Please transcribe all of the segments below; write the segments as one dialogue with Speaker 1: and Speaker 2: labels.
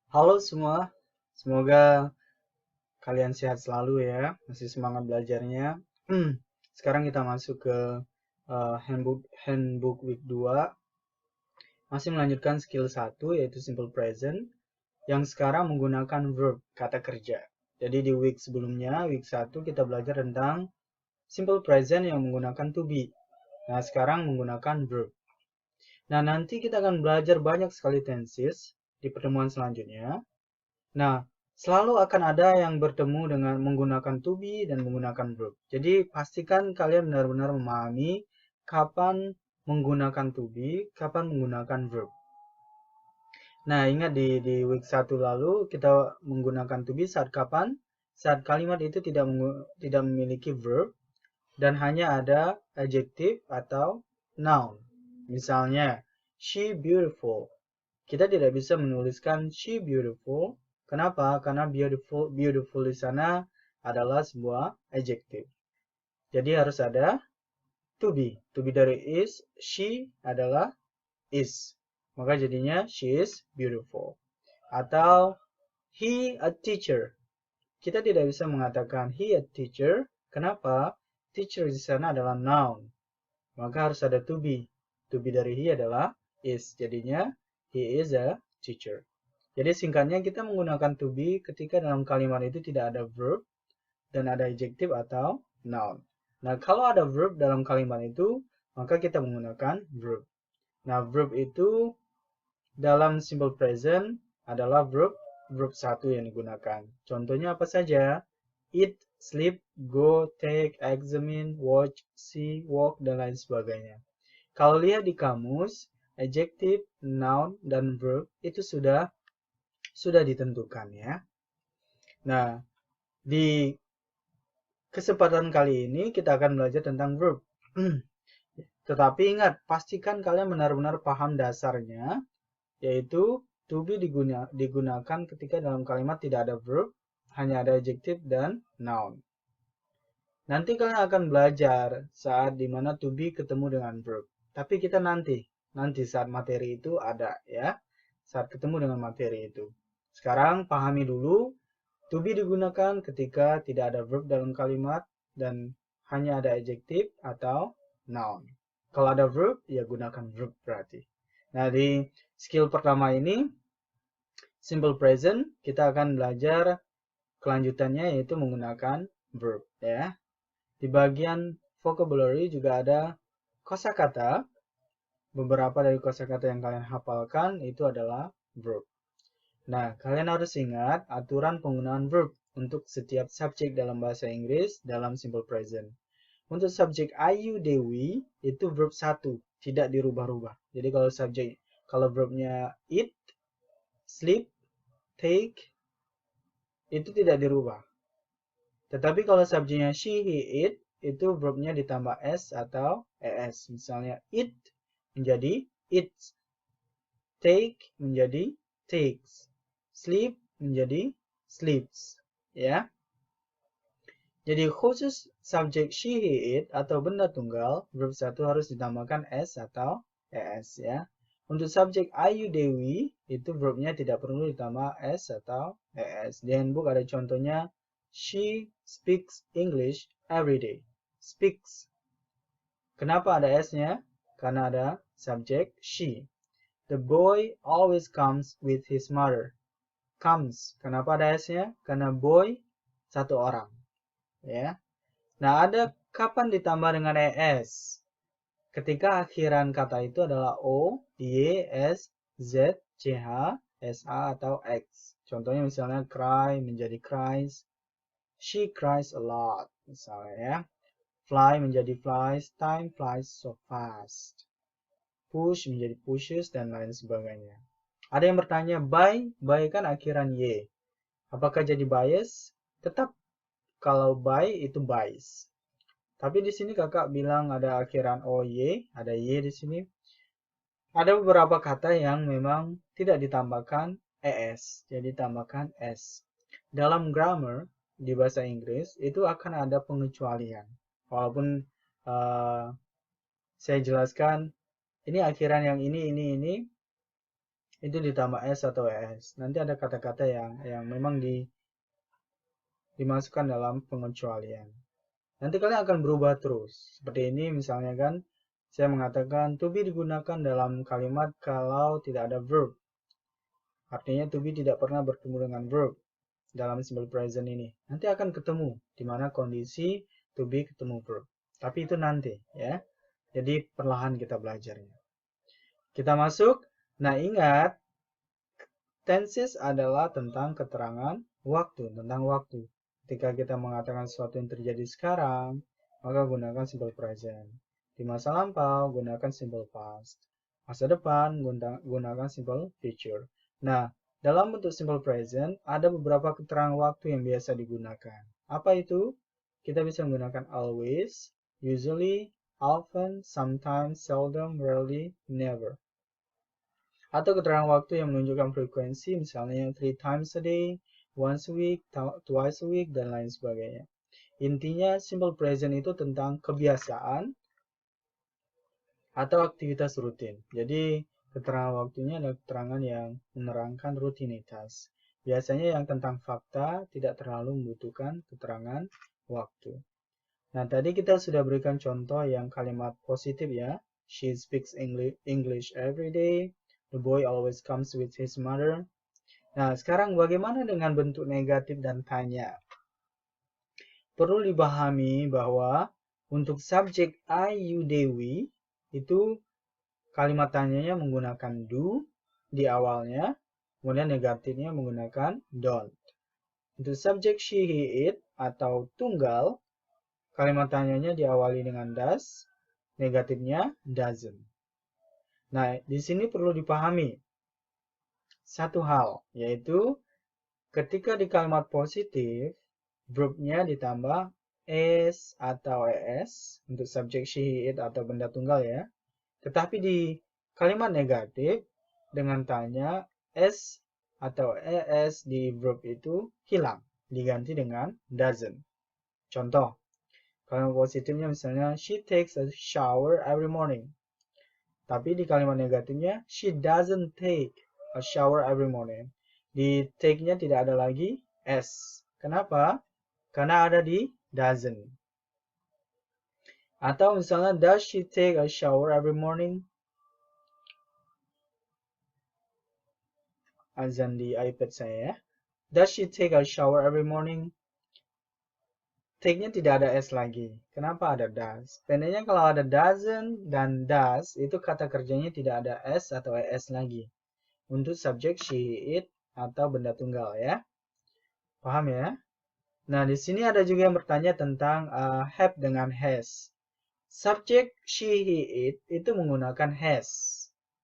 Speaker 1: Halo semua, semoga kalian sehat selalu ya, masih semangat belajarnya. Sekarang kita masuk ke handbook week 2, masih melanjutkan skill 1 yaitu simple present, yang sekarang menggunakan verb, kata kerja. Jadi di week sebelumnya, week 1 kita belajar tentang simple present yang menggunakan to be. Nah sekarang menggunakan verb. Nah nanti kita akan belajar banyak sekali tenses di pertemuan selanjutnya. Nah, selalu akan ada yang bertemu dengan menggunakan to be dan menggunakan verb. Jadi, pastikan kalian benar-benar memahami kapan menggunakan to be, kapan menggunakan verb. Nah, ingat di week 1 lalu kita menggunakan to be saat kapan? Saat kalimat itu tidak memiliki verb dan hanya ada adjective atau noun. Misalnya, she beautiful. Kita tidak bisa menuliskan she beautiful. Kenapa? Karena beautiful di sana adalah sebuah adjective. Jadi harus ada to be. To be dari is, she adalah is. Maka jadinya she is beautiful. Atau he a teacher. Kita tidak bisa mengatakan he a teacher. Kenapa? Teacher di sana adalah noun. Maka harus ada to be. To be dari he adalah is. Jadinya he is a teacher. Jadi singkatnya kita menggunakan to be ketika dalam kalimat itu tidak ada verb dan ada adjective atau noun. Nah, kalau ada verb dalam kalimat itu, maka kita menggunakan verb. Nah, verb itu dalam simple present adalah verb 1 yang digunakan. Contohnya apa saja? Eat, sleep, go, take, examine, watch, see, walk, dan lain sebagainya. Kalau lihat di kamus, adjective, noun, dan verb itu sudah ditentukan ya. Nah, di kesempatan kali ini kita akan belajar tentang verb. Tetapi ingat, pastikan kalian benar-benar paham dasarnya, yaitu to be digunakan ketika dalam kalimat tidak ada verb, hanya ada adjective dan noun. Nanti kalian akan belajar saat dimana to be ketemu dengan verb. Tapi kita nanti saat materi itu ada ya, saat ketemu dengan materi itu. Sekarang pahami dulu, to be digunakan ketika tidak ada verb dalam kalimat dan hanya ada adjective atau noun. Kalau ada verb, ya gunakan verb berarti. Nah, di skill pertama ini, simple present, kita akan belajar kelanjutannya yaitu menggunakan verb ya. Di bagian vocabulary juga ada kosakata. Beberapa dari kosakata yang kalian hafalkan itu adalah verb. Nah, kalian harus ingat aturan penggunaan verb untuk setiap subjek dalam bahasa Inggris dalam simple present. Untuk subjek Ayu Dewi itu verb 1, tidak dirubah-rubah. Jadi kalau verbnya eat, sleep, take itu tidak dirubah. Tetapi kalau subjeknya she, he, it itu verbnya ditambah s atau es. Misalnya eat menjadi eats, take menjadi takes, sleep menjadi sleeps, ya. Jadi khusus subjek she, he, it atau benda tunggal, verb 1 harus ditambahkan s atau es ya. Untuk subjek Ayu Dewi, itu verbnya tidak perlu ditambah s atau es. Di handbook ada contohnya, she speaks English every day. Speaks. Kenapa ada s-nya? Karena ada subjek she. The boy always comes with his mother. Comes. Kenapa ada s-nya? Karena boy satu orang. Ya. Nah, ada kapan ditambah dengan es? Ketika akhiran kata itu adalah o, y, s, z, ch, sa atau x. Contohnya misalnya cry menjadi cries, she cries a lot misalnya ya. Fly menjadi flies, time flies so fast. Push menjadi pushes dan lain sebagainya. Ada yang bertanya, by kan akhiran y. Apakah jadi bias? Tetap kalau by itu buys. Tapi di sini kakak bilang ada akhiran oy, ada y di sini. Ada beberapa kata yang memang tidak ditambahkan es, jadi tambahkan s. Dalam grammar di bahasa Inggris itu akan ada pengecualian. Walaupun saya jelaskan, ini akhiran yang ini, itu ditambah S atau ES. Nanti ada kata-kata yang memang dimasukkan dalam pengecualian. Nanti kalian akan berubah terus. Seperti ini misalnya kan, saya mengatakan to be digunakan dalam kalimat kalau tidak ada verb. Artinya to be tidak pernah bertemu dengan verb dalam simple present ini. Nanti akan ketemu di mana kondisi to be ketemu verb. Tapi itu nanti ya. Jadi perlahan kita belajarnya. Kita masuk. Nah, ingat tenses adalah tentang keterangan waktu, tentang waktu. Ketika kita mengatakan sesuatu yang terjadi sekarang, maka gunakan simple present. Di masa lampau, gunakan simple past. Masa depan, gunakan simple future. Nah, dalam bentuk simple present, ada beberapa keterangan waktu yang biasa digunakan. Apa itu? Kita bisa menggunakan always, usually, often, sometimes, seldom, rarely, never. Atau keterangan waktu yang menunjukkan frekuensi, misalnya 3 times a day, once a week, twice a week, dan lain sebagainya. Intinya, simple present itu tentang kebiasaan atau aktivitas rutin. Jadi, keterangan waktunya adalah keterangan yang menerangkan rutinitas. Biasanya yang tentang fakta tidak terlalu membutuhkan keterangan waktu. Nah, tadi kita sudah berikan contoh yang kalimat positif ya. She speaks English every day. The boy always comes with his mother. Nah, sekarang bagaimana dengan bentuk negatif dan tanya? Perlu dipahami bahwa untuk subjek I, you, Dewi, itu kalimat tanyanya menggunakan do di awalnya, kemudian negatifnya menggunakan don't. Untuk subjek she, he, it, atau tunggal, kalimat tanyanya diawali dengan does, negatifnya doesn't. Nah, di sini perlu dipahami satu hal, yaitu ketika di kalimat positif, verbnya ditambah s atau es untuk subjek she, it, atau benda tunggal ya. Tetapi di kalimat negatif, dengan tanya, s atau es di verb itu hilang, diganti dengan doesn't. Contoh, kalimat positifnya misalnya, she takes a shower every morning. Tapi di kalimat negatifnya, she doesn't take a shower every morning. Di take-nya tidak ada lagi s. Kenapa? Karena ada di doesn't. Atau misalnya, does she take a shower every morning? Azan di iPad saya ya. Does she take a shower every morning? Take-nya tidak ada S lagi. Kenapa ada does? Pendeknya kalau ada doesn't dan does, itu kata kerjanya tidak ada S atau ES lagi. Untuk subjek she, it, atau benda tunggal ya. Paham ya? Nah, di sini ada juga yang bertanya tentang have dengan has. Subjek she, he, it itu menggunakan has.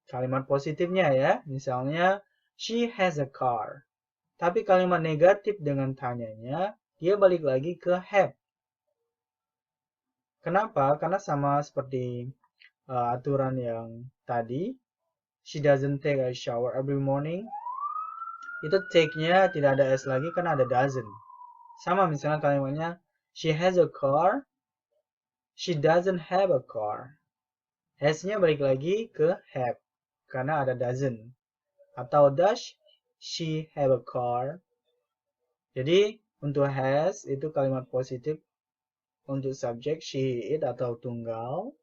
Speaker 1: Kalimat positifnya ya, misalnya she has a car. Tapi kalimat negatif dengan tanyanya, dia balik lagi ke have. Kenapa? Karena sama seperti aturan yang tadi, she doesn't take a shower every morning. Itu take-nya tidak ada S lagi karena ada doesn't. Sama misalnya kalimatnya, she has a car, she doesn't have a car. Has-nya balik lagi ke have, karena ada doesn't. Atau does she have a car? Jadi, untuk has itu kalimat positif untuk subjek she, it, atau tunggal.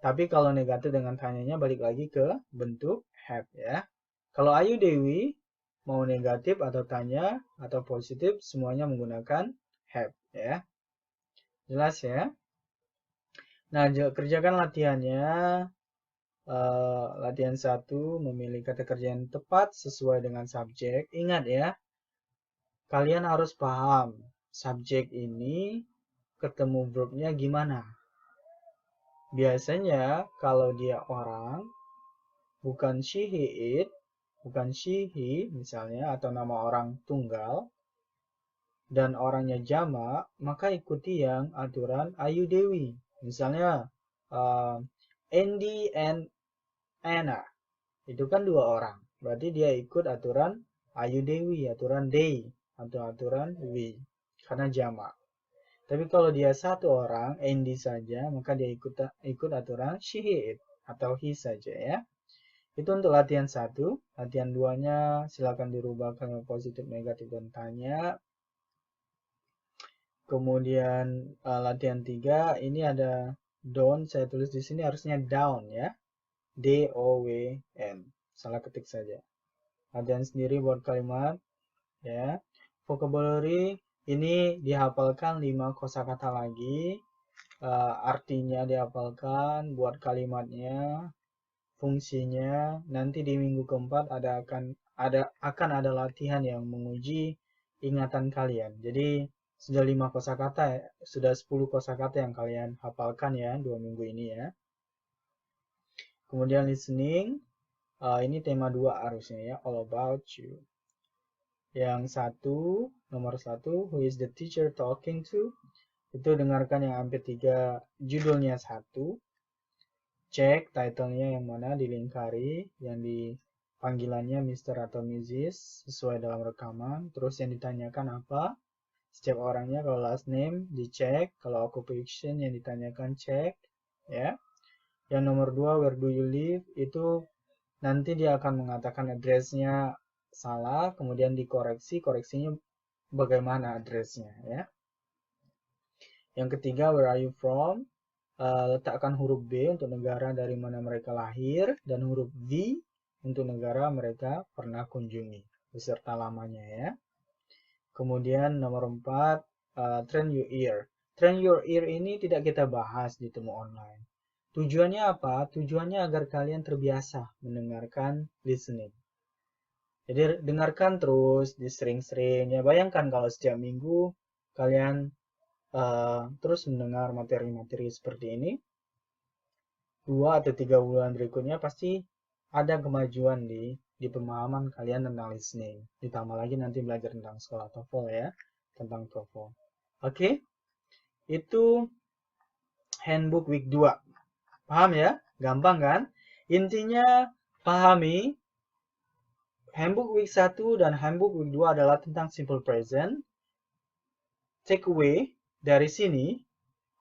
Speaker 1: Tapi kalau negatif dengan tanyanya balik lagi ke bentuk have ya. Kalau Ayu Dewi mau negatif atau tanya atau positif semuanya menggunakan have ya. Jelas ya? Nah, kerjakan latihannya. Latihan 1 memilih kata kerja yang tepat sesuai dengan subjek. Ingat ya, kalian harus paham subjek ini ketemu verbnya gimana. Biasanya kalau dia orang, bukan she, he, it, bukan she, he misalnya, atau nama orang tunggal, dan orangnya jamak, maka ikuti yang aturan Ayu Dewi. Misalnya, Andy and Anna. Itu kan dua orang. Berarti dia ikut aturan Ayu Dewi, aturan they, atau aturan we. Karena jamak. Tapi kalau dia satu orang, Andy saja, maka dia ikut aturan she, he, it atau he saja ya. Itu untuk latihan 1. Latihan 2-nya silakan dirubah ke positif, negatif, dan tanya. Kemudian latihan 3 ini ada down, saya tulis di sini harusnya down ya. D-O-W-N. Salah ketik saja. Latihan sendiri buat kalimat ya. Vocabulary ini dihafalkan 5 kosakata lagi. Artinya dihafalkan, buat kalimatnya, fungsinya. Nanti di minggu keempat akan ada latihan yang menguji ingatan kalian. Jadi sudah 5 kosakata, sudah 10 kosakata yang kalian hafalkan ya 2 minggu ini ya. Kemudian listening, ini tema 2 harusnya ya, all about you. Yang nomor 1, who is the teacher talking to? Itu dengarkan yang MP3 judulnya 1. Cek title-nya yang mana dilingkari, yang di panggilannya Mr. atau Mrs. sesuai dalam rekaman. Terus yang ditanyakan apa? Setiap orangnya, kalau last name dicek, kalau occupation yang ditanyakan cek, ya. Yang nomor 2, where do you live? Itu nanti dia akan mengatakan address-nya salah, kemudian dikoreksi, koreksinya bagaimana address-nya, ya. Yang ketiga, where are you from? Letakkan huruf B untuk negara dari mana mereka lahir, dan huruf V untuk negara mereka pernah kunjungi, beserta lamanya, ya. Kemudian nomor 4, train your ear. Train your ear ini tidak kita bahas di temu online. Tujuannya apa? Tujuannya agar kalian terbiasa mendengarkan listening. Jadi dengarkan terus, disering-sering. Ya, bayangkan kalau setiap minggu kalian terus mendengar materi-materi seperti ini. 2 atau 3 bulan berikutnya pasti ada kemajuan di pemahaman kalian tentang listening. Ditambah lagi nanti belajar tentang sekolah TOEFL ya, tentang TOEFL. Oke, itu handbook week 2. Paham ya? Gampang kan? Intinya pahami handbook week 1 dan handbook week 2 adalah tentang simple present. Take away dari sini,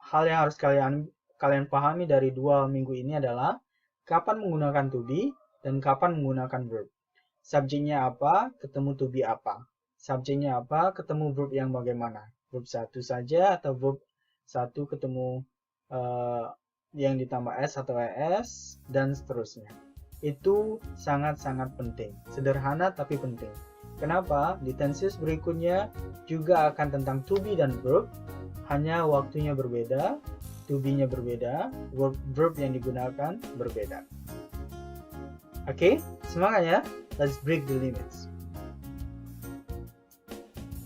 Speaker 1: hal yang harus kalian pahami dari 2 minggu ini adalah kapan menggunakan to be dan kapan menggunakan verb. Subjeknya apa, ketemu to be apa. Subjeknya apa, ketemu verb yang bagaimana. Verb 1 saja atau verb 1 ketemu yang ditambah S atau ES, dan seterusnya. Itu sangat-sangat penting. Sederhana tapi penting. Kenapa? Di tenses berikutnya juga akan tentang to be dan verb. Hanya waktunya berbeda, to be-nya berbeda, verb yang digunakan berbeda. Oke, semangat ya. Let's break the limits.